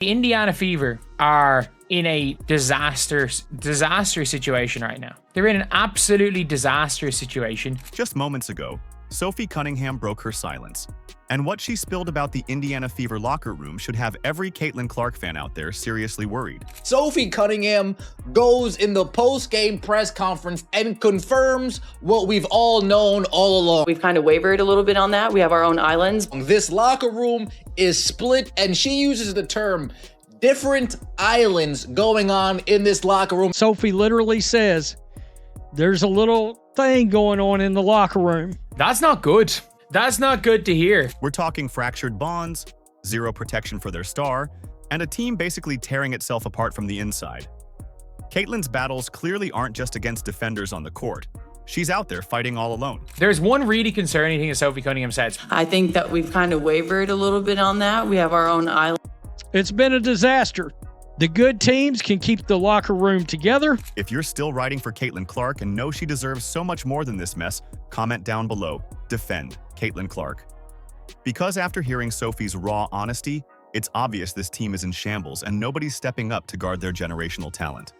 The Indiana Fever are in a disastrous situation right now. They're in an absolutely disastrous situation. Just moments ago, Sophie Cunningham broke her silence. And what she spilled about the Indiana Fever locker room should have every Caitlin Clark fan out there seriously worried. Sophie Cunningham goes in the post-game press conference and confirms what we've all known all along. We've kind of wavered a little bit on that. We have our own islands. This locker room is split, and she uses the term different islands going on in this locker room. Sophie literally says there's a little thing going on in the locker room. That's not good. That's not good to hear. We're talking fractured bonds, zero protection for their star, and a team basically tearing itself apart from the inside. Caitlin's battles clearly aren't just against defenders on the court. She's out there fighting all alone. There's one really concerning thing that Sophie Cunningham said. I think that we've kind of wavered a little bit on that. We have our own island. It's been a disaster. The good teams can keep the locker room together. If you're still riding for Caitlin Clark and know she deserves so much more than this mess, comment down below. Defend Caitlin Clark. Because after hearing Sophie's raw honesty, it's obvious this team is in shambles and nobody's stepping up to guard their generational talent.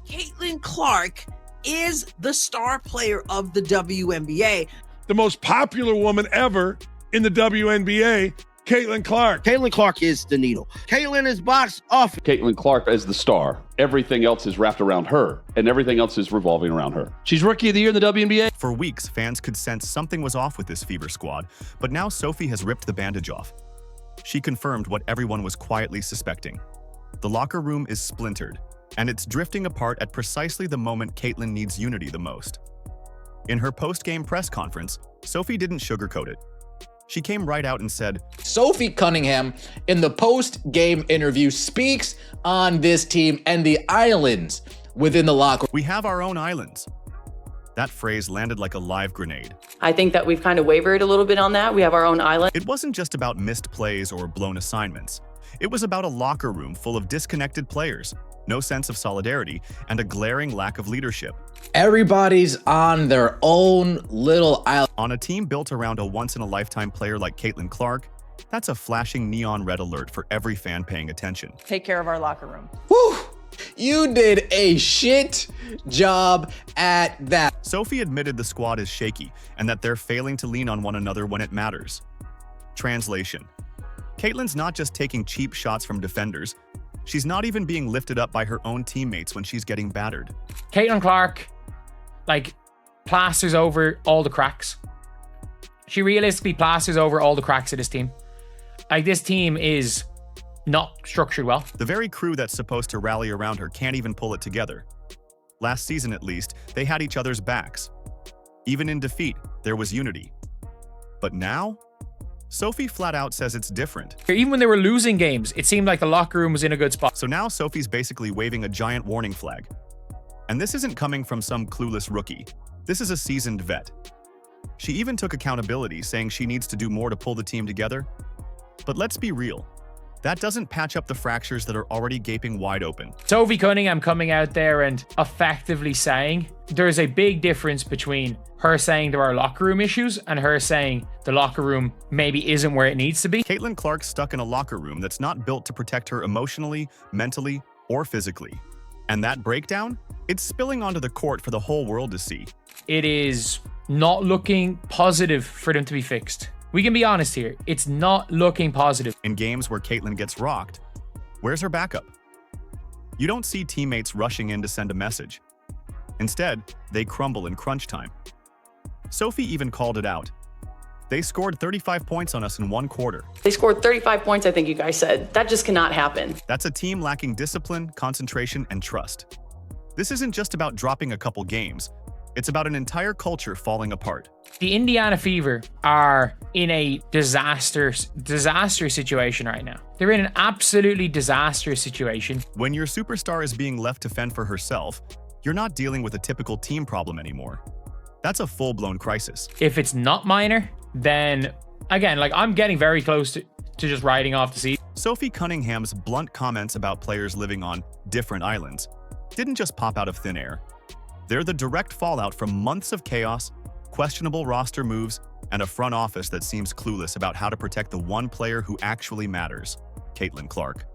Caitlin Clark is the star player of the WNBA. The most popular woman ever in the WNBA, Caitlin Clark. Caitlin Clark is the needle. Caitlin is box office. Caitlin Clark as the star. Everything else is wrapped around her, and everything else is revolving around her. She's Rookie of the Year in the WNBA. For weeks, fans could sense something was off with this Fever squad, but now Sophie has ripped the bandage off. She confirmed what everyone was quietly suspecting. The locker room is splintered, and it's drifting apart at precisely the moment Caitlin needs unity the most. In her post-game press conference, Sophie didn't sugarcoat it. She came right out and said, Sophie Cunningham, in the post-game interview, speaks on this team and the islands within the locker room. "We have our own islands." That phrase landed like a live grenade. I think that we've kind of wavered a little bit on that. We have our own island. It wasn't just about missed plays or blown assignments. It was about a locker room full of disconnected players, no sense of solidarity, and a glaring lack of leadership. Everybody's on their own little island. On a team built around a once-in-a-lifetime player like Caitlin Clark, that's a flashing neon red alert for every fan paying attention. Take care of our locker room. Whew! You did a shit job at that. Sophie admitted the squad is shaky and that they're failing to lean on one another when it matters. Translation: Caitlin's not just taking cheap shots from defenders, she's not even being lifted up by her own teammates when she's getting battered. Caitlin Clark, plasters over all the cracks. She realistically plasters over all the cracks of this team. This team is not structured well. The very crew that's supposed to rally around her can't even pull it together. Last season, at least, they had each other's backs. Even in defeat, there was unity. But now, Sophie flat out says it's different. Even when they were losing games, it seemed like the locker room was in a good spot. So now Sophie's basically waving a giant warning flag. And this isn't coming from some clueless rookie. This is a seasoned vet. She even took accountability, saying she needs to do more to pull the team together. But let's be real. That doesn't patch up the fractures that are already gaping wide open. Sophie Cunningham coming out there and effectively saying there's a big difference between her saying there are locker room issues and her saying the locker room maybe isn't where it needs to be. Caitlin Clark's stuck in a locker room that's not built to protect her emotionally, mentally, or physically. And that breakdown, it's spilling onto the court for the whole world to see. It is not looking positive for them to be fixed. We can be honest here. It's not looking positive. In games where Caitlin gets rocked, where's her backup? You don't see teammates rushing in to send a message. Instead, they crumble in crunch time. Sophie even called it out. They scored 35 points on us in one quarter. They scored 35 points, I think you guys said. That just cannot happen. That's a team lacking discipline, concentration, and trust. This isn't just about dropping a couple games. It's about an entire culture falling apart. The Indiana Fever are in a disastrous situation right now. They're in an absolutely disastrous situation. When your superstar is being left to fend for herself, you're not dealing with a typical team problem anymore. That's a full-blown crisis. If it's not minor, then again, I'm getting very close to just riding off the season. Sophie Cunningham's blunt comments about players living on different islands didn't just pop out of thin air. They're the direct fallout from months of chaos, questionable roster moves, and a front office that seems clueless about how to protect the one player who actually matters, Caitlin Clark.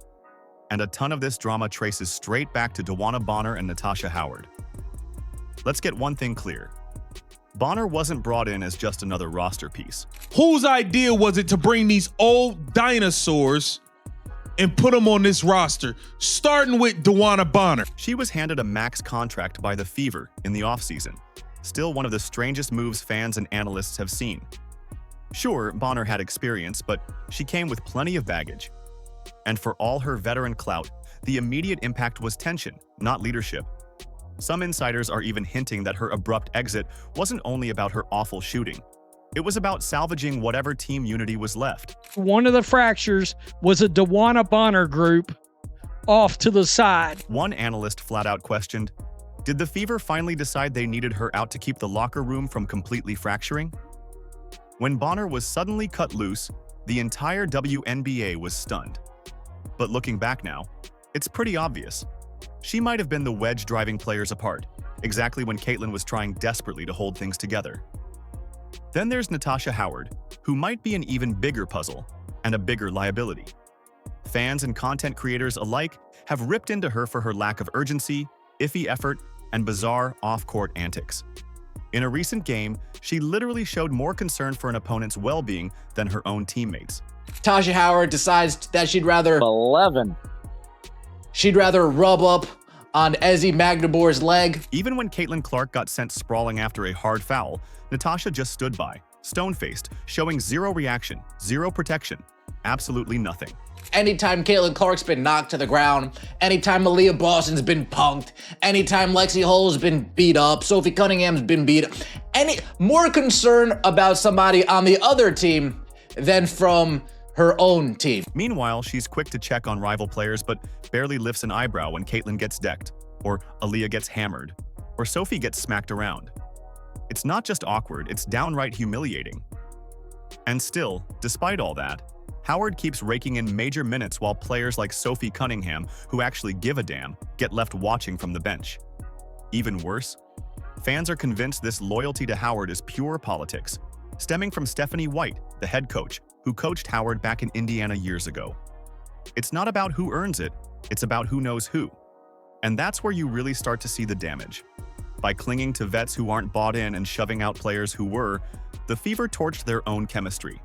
And a ton of this drama traces straight back to DeWanna Bonner and Natasha Howard. Let's get one thing clear. Bonner wasn't brought in as just another roster piece. Whose idea was it to bring these old dinosaurs and put them on this roster, starting with DeWanna Bonner? She was handed a max contract by the Fever in the offseason. Still one of the strangest moves fans and analysts have seen. Sure, Bonner had experience, but she came with plenty of baggage. And for all her veteran clout, the immediate impact was tension, not leadership. Some insiders are even hinting that her abrupt exit wasn't only about her awful shooting. It was about salvaging whatever team unity was left. One of the fractures was a DeWanna Bonner group off to the side. One analyst flat out questioned, did the Fever finally decide they needed her out to keep the locker room from completely fracturing? When Bonner was suddenly cut loose, the entire WNBA was stunned. But looking back now, it's pretty obvious. She might have been the wedge driving players apart, exactly when Caitlin was trying desperately to hold things together. Then there's Natasha Howard, who might be an even bigger puzzle and a bigger liability. Fans and content creators alike have ripped into her for her lack of urgency, iffy effort, and bizarre off-court antics. In a recent game, she literally showed more concern for an opponent's well-being than her own teammates. Tasha Howard decides that she'd rather 11. She'd rather rub up on Ezzy Magnabor's leg. Even when Caitlin Clark got sent sprawling after a hard foul, Natasha just stood by, stone-faced, showing zero reaction, zero protection, absolutely nothing. Anytime Caitlin Clark's been knocked to the ground, anytime Aaliyah Boston's been punked, anytime Lexi Hull's been beat up, Sophie Cunningham's been beat up, any more concern about somebody on the other team than from her own team. Meanwhile, she's quick to check on rival players, but barely lifts an eyebrow when Caitlin gets decked, or Aaliyah gets hammered, or Sophie gets smacked around. It's not just awkward, it's downright humiliating. And still, despite all that, Howard keeps raking in major minutes while players like Sophie Cunningham, who actually give a damn, get left watching from the bench. Even worse, fans are convinced this loyalty to Howard is pure politics, stemming from Stephanie White, the head coach, who coached Howard back in Indiana years ago. It's not about who earns it, it's about who knows who. And that's where you really start to see the damage. By clinging to vets who aren't bought in and shoving out players who were, the Fever torched their own chemistry.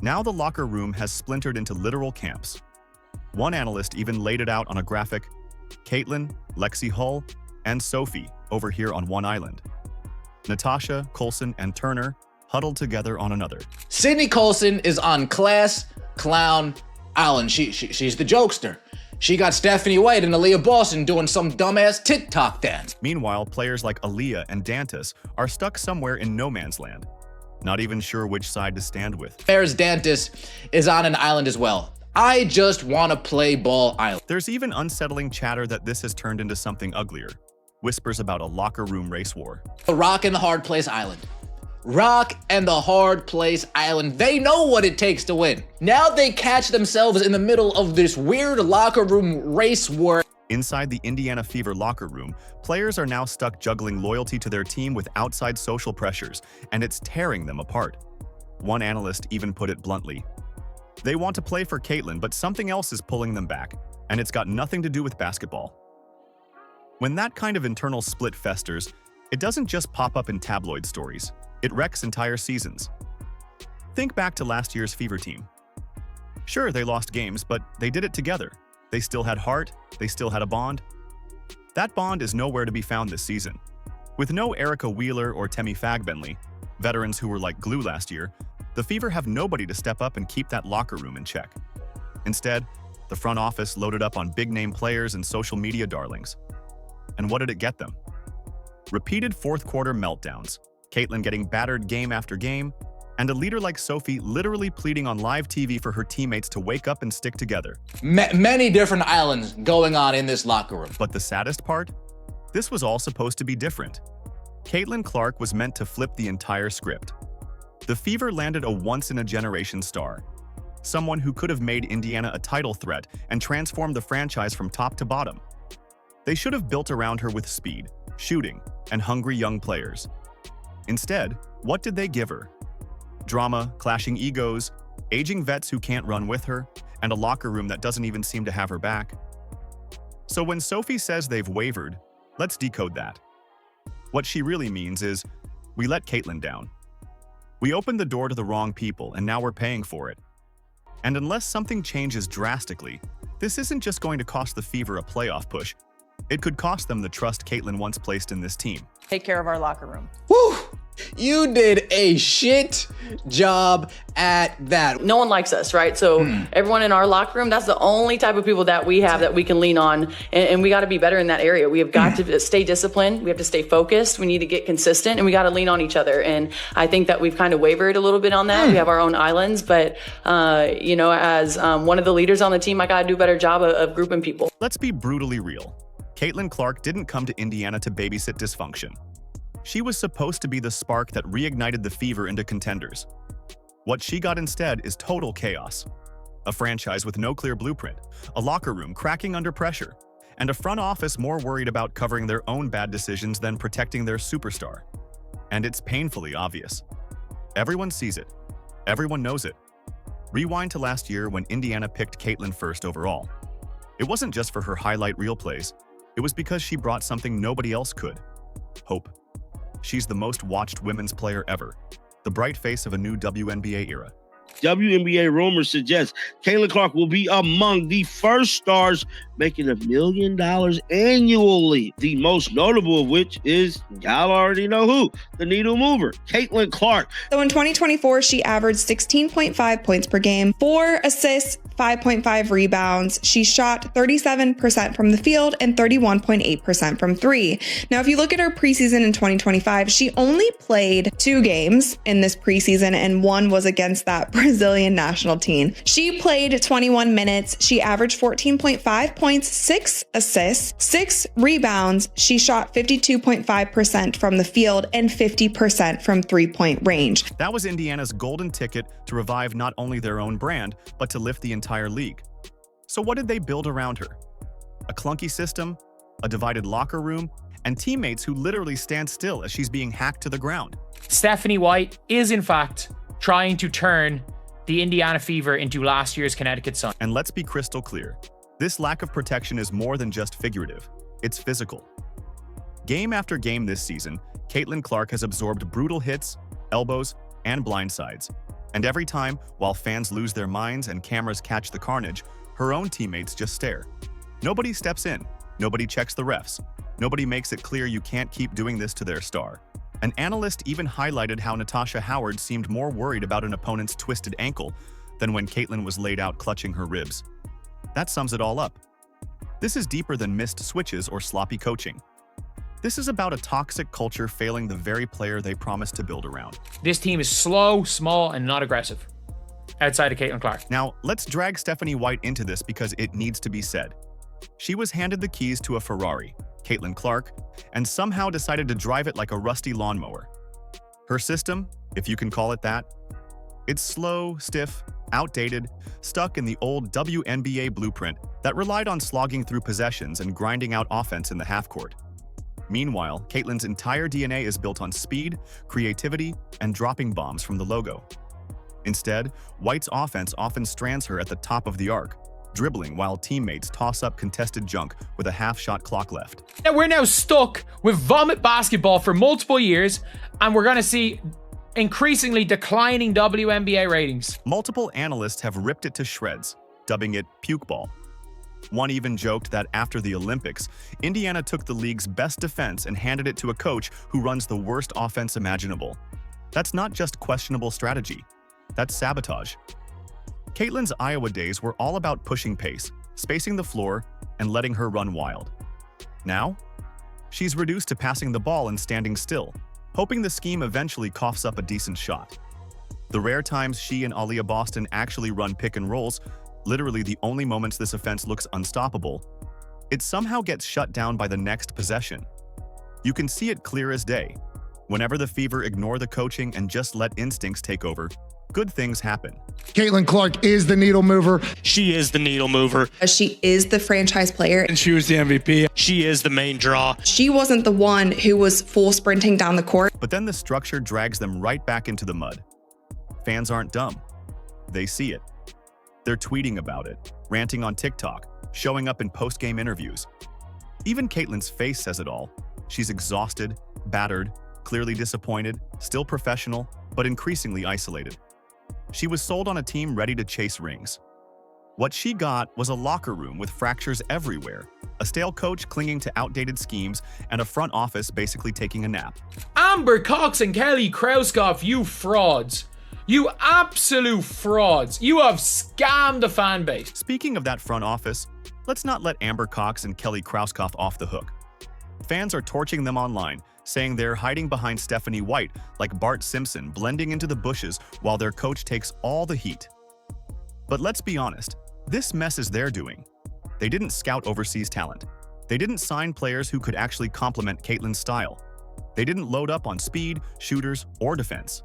Now the locker room has splintered into literal camps. One analyst even laid it out on a graphic: Caitlin, Lexi Hull, and Sophie over here on one island. Natasha, Coulson, and Turner huddled together on another. Sydney Coulson is on Class Clown Island. She's the jokester. She got Stephanie White and Aaliyah Boston doing some dumbass TikTok dance. Meanwhile, players like Aaliyah and Dantas are stuck somewhere in no man's land, not even sure which side to stand with. Bears Dantas is on an island as well. I just want to play ball island. There's even unsettling chatter that this has turned into something uglier. Whispers about a locker room race war. The Rock and the Hard Place Island. Rock and the Hard Place Island. They know what it takes to win. Now they catch themselves in the middle of this weird locker room race war. Inside the Indiana Fever locker room, players are now stuck juggling loyalty to their team with outside social pressures, and it's tearing them apart. One analyst even put it bluntly. They want to play for Caitlin, but something else is pulling them back, and it's got nothing to do with basketball. When that kind of internal split festers, it doesn't just pop up in tabloid stories. It wrecks entire seasons. Think back to last year's Fever team. Sure, they lost games, but they did it together. They still had heart, they still had a bond. That bond is nowhere to be found this season. With no Erica Wheeler or Temi Fagbenley, veterans who were like glue last year, the Fever have nobody to step up and keep that locker room in check. Instead, the front office loaded up on big-name players and social media darlings. And what did it get them? Repeated fourth-quarter meltdowns, Caitlin getting battered game after game, and a leader like Sophie literally pleading on live TV for her teammates to wake up and stick together. Many different islands going on in this locker room. But the saddest part? This was all supposed to be different. Caitlin Clark was meant to flip the entire script. The Fever landed a once-in-a-generation star, someone who could have made Indiana a title threat and transformed the franchise from top to bottom. They should have built around her with speed, shooting, and hungry young players. Instead, what did they give her? Drama, clashing egos, aging vets who can't run with her, and a locker room that doesn't even seem to have her back. So when Sophie says they've wavered, let's decode that. What she really means is, we let Caitlyn down. We opened the door to the wrong people, and now we're paying for it. And unless something changes drastically, this isn't just going to cost the Fever a playoff push. It could cost them the trust Caitlyn once placed in this team. Take care of our locker room. Whew! You did a shit job at that. No one likes us, right? So everyone in our locker room, that's the only type of people that we have that we can lean on. And we got to be better in that area. We have got to stay disciplined. We have to stay focused. We need to get consistent, and we got to lean on each other. And I think that we've kind of wavered a little bit on that. We have our own islands, but as one of the leaders on the team, I got to do a better job of grouping people. Let's be brutally real. Caitlyn Clark didn't come to Indiana to babysit dysfunction. She was supposed to be the spark that reignited the Fever into contenders. What she got instead is total chaos. A franchise with no clear blueprint, a locker room cracking under pressure, and a front office more worried about covering their own bad decisions than protecting their superstar. And it's painfully obvious. Everyone sees it. Everyone knows it. Rewind to last year when Indiana picked Caitlyn first overall. It wasn't just for her highlight reel plays. It was because she brought something nobody else could. Hope. She's the most watched women's player ever, the bright face of a new WNBA era. WNBA rumors suggest Caitlyn Clark will be among the first stars making $1 million annually. The most notable of which is, y'all already know who, the needle mover, Caitlyn Clark. So in 2024, she averaged 16.5 points per game, 4 assists, 5.5 rebounds. She shot 37% from the field and 31.8% from three. Now, if you look at her preseason in 2025, she only played 2 games in this preseason, and one was against that Brazilian national team. She played 21 minutes. She averaged 14.5 points, 6 assists, 6 rebounds. She shot 52.5% from the field and 50% from three-point range. That was Indiana's golden ticket to revive not only their own brand, but to lift the entire league. So what did they build around her? A clunky system, a divided locker room, and teammates who literally stand still as she's being hacked to the ground. Stephanie White is, in fact, trying to turn the Indiana Fever into last year's Connecticut Sun. And let's be crystal clear. This lack of protection is more than just figurative. It's physical. Game after game this season, Caitlyn Clark has absorbed brutal hits, elbows, and blindsides. And every time, while fans lose their minds and cameras catch the carnage, her own teammates just stare. Nobody steps in. Nobody checks the refs. Nobody makes it clear you can't keep doing this to their star. An analyst even highlighted how Natasha Howard seemed more worried about an opponent's twisted ankle than when Caitlyn was laid out clutching her ribs. That sums it all up. This is deeper than missed switches or sloppy coaching. This is about a toxic culture failing the very player they promised to build around. This team is slow, small, and not aggressive, outside of Caitlyn Clark. Now, let's drag Stephanie White into this because it needs to be said. She was handed the keys to a Ferrari, Caitlyn Clark, and somehow decided to drive it like a rusty lawnmower. Her system, if you can call it that, it's slow, stiff, outdated, stuck in the old WNBA blueprint that relied on slogging through possessions and grinding out offense in the half-court. Meanwhile, Caitlyn's entire DNA is built on speed, creativity, and dropping bombs from the logo. Instead, White's offense often strands her at the top of the arc, dribbling while teammates toss up contested junk with a half-shot clock left. We're now stuck with vomit basketball for multiple years, and we're going to see increasingly declining WNBA ratings. Multiple analysts have ripped it to shreds, dubbing it puke ball. One even joked that after the Olympics, Indiana took the league's best defense and handed it to a coach who runs the worst offense imaginable. That's not just questionable strategy. That's sabotage. Caitlyn's Iowa days were all about pushing pace, spacing the floor, and letting her run wild. Now, she's reduced to passing the ball and standing still, hoping the scheme eventually coughs up a decent shot. The rare times she and Aaliyah Boston actually run pick and rolls, literally the only moments this offense looks unstoppable, it somehow gets shut down by the next possession. You can see it clear as day. Whenever the Fever ignore the coaching and just let instincts take over, good things happen. Caitlyn Clark is the needle mover. She is the needle mover. She is the franchise player. And she was the MVP. She is the main draw. She wasn't the one who was full sprinting down the court. But then the structure drags them right back into the mud. Fans aren't dumb. They see it. They're tweeting about it, ranting on TikTok, showing up in post-game interviews. Even Caitlyn's face says it all. She's exhausted, battered, clearly disappointed, still professional, but increasingly isolated. She was sold on a team ready to chase rings. What she got was a locker room with fractures everywhere, a stale coach clinging to outdated schemes, and a front office basically taking a nap. Amber Cox and Kelly Krauskopf, you frauds. You absolute frauds. You have scammed the fan base. Speaking of that front office, let's not let Amber Cox and Kelly Krauskopf off the hook. Fans are torching them online, saying they're hiding behind Stephanie White like Bart Simpson, blending into the bushes while their coach takes all the heat. But let's be honest, this mess is their doing. They didn't scout overseas talent. They didn't sign players who could actually complement Caitlyn's style. They didn't load up on speed, shooters, or defense.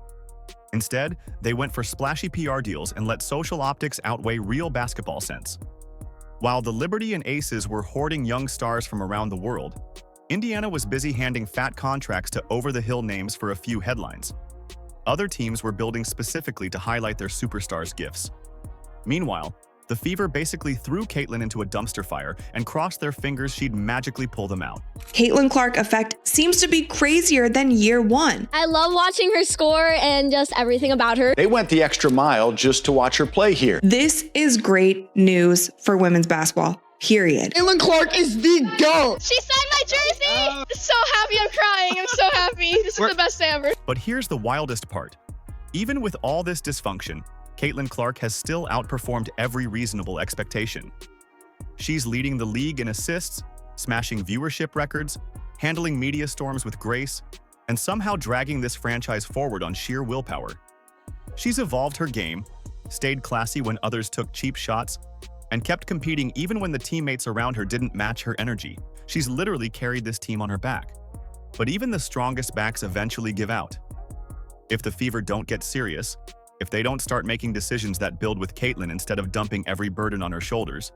Instead, they went for splashy PR deals and let social optics outweigh real basketball sense. While the Liberty and Aces were hoarding young stars from around the world, Indiana was busy handing fat contracts to over-the-hill names for a few headlines. Other teams were building specifically to highlight their superstars' gifts. Meanwhile, the Fever basically threw Caitlyn into a dumpster fire and crossed their fingers she'd magically pull them out. Caitlin Clark effect seems to be crazier than year one. I love watching her score and just everything about her. They went the extra mile just to watch her play here. This is great news for women's basketball, period. Caitlin Clark is the GOAT. She signed my jersey. So happy, I'm crying. I'm so happy. This is the best day ever. But here's the wildest part. Even with all this dysfunction, Caitlin Clark has still outperformed every reasonable expectation. She's leading the league in assists, smashing viewership records, handling media storms with grace, and somehow dragging this franchise forward on sheer willpower. She's evolved her game, stayed classy when others took cheap shots, and kept competing even when the teammates around her didn't match her energy. She's literally carried this team on her back. But even the strongest backs eventually give out. If the Fever don't get serious, if they don't start making decisions that build with Caitlyn instead of dumping every burden on her shoulders,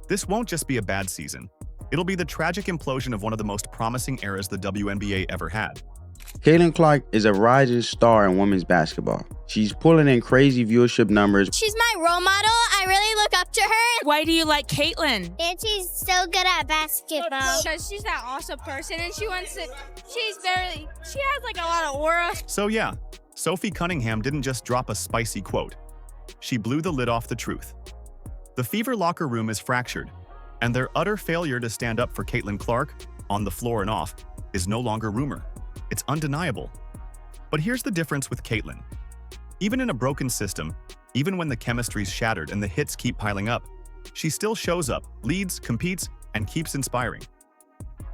this won't just be a bad season. It'll be the tragic implosion of one of the most promising eras the WNBA ever had. Caitlin Clark is a rising star in women's basketball. She's pulling in crazy viewership numbers. She's my role model. I really look up to her. Why do you like Caitlin? And she's so good at basketball. Because she's that awesome person and she has like a lot of aura. So yeah, Sophie Cunningham didn't just drop a spicy quote. She blew the lid off the truth. The Fever locker room is fractured, and their utter failure to stand up for Caitlin Clark, on the floor and off, is no longer rumor. It's undeniable. But here's the difference with Caitlyn. Even in a broken system, even when the chemistry's shattered and the hits keep piling up, she still shows up, leads, competes, and keeps inspiring.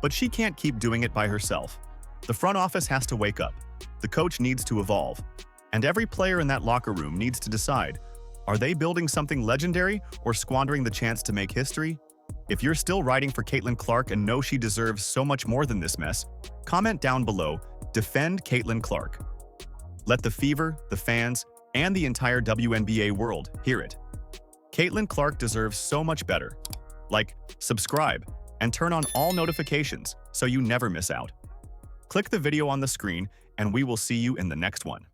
But she can't keep doing it by herself. The front office has to wake up. The coach needs to evolve. And every player in that locker room needs to decide, are they building something legendary or squandering the chance to make history? If you're still riding for Caitlin Clark and know she deserves so much more than this mess, comment down below, defend Caitlin Clark. Let the Fever, the fans, and the entire WNBA world hear it. Caitlin Clark deserves so much better. Like, subscribe, and turn on all notifications so you never miss out. Click the video on the screen, and we will see you in the next one.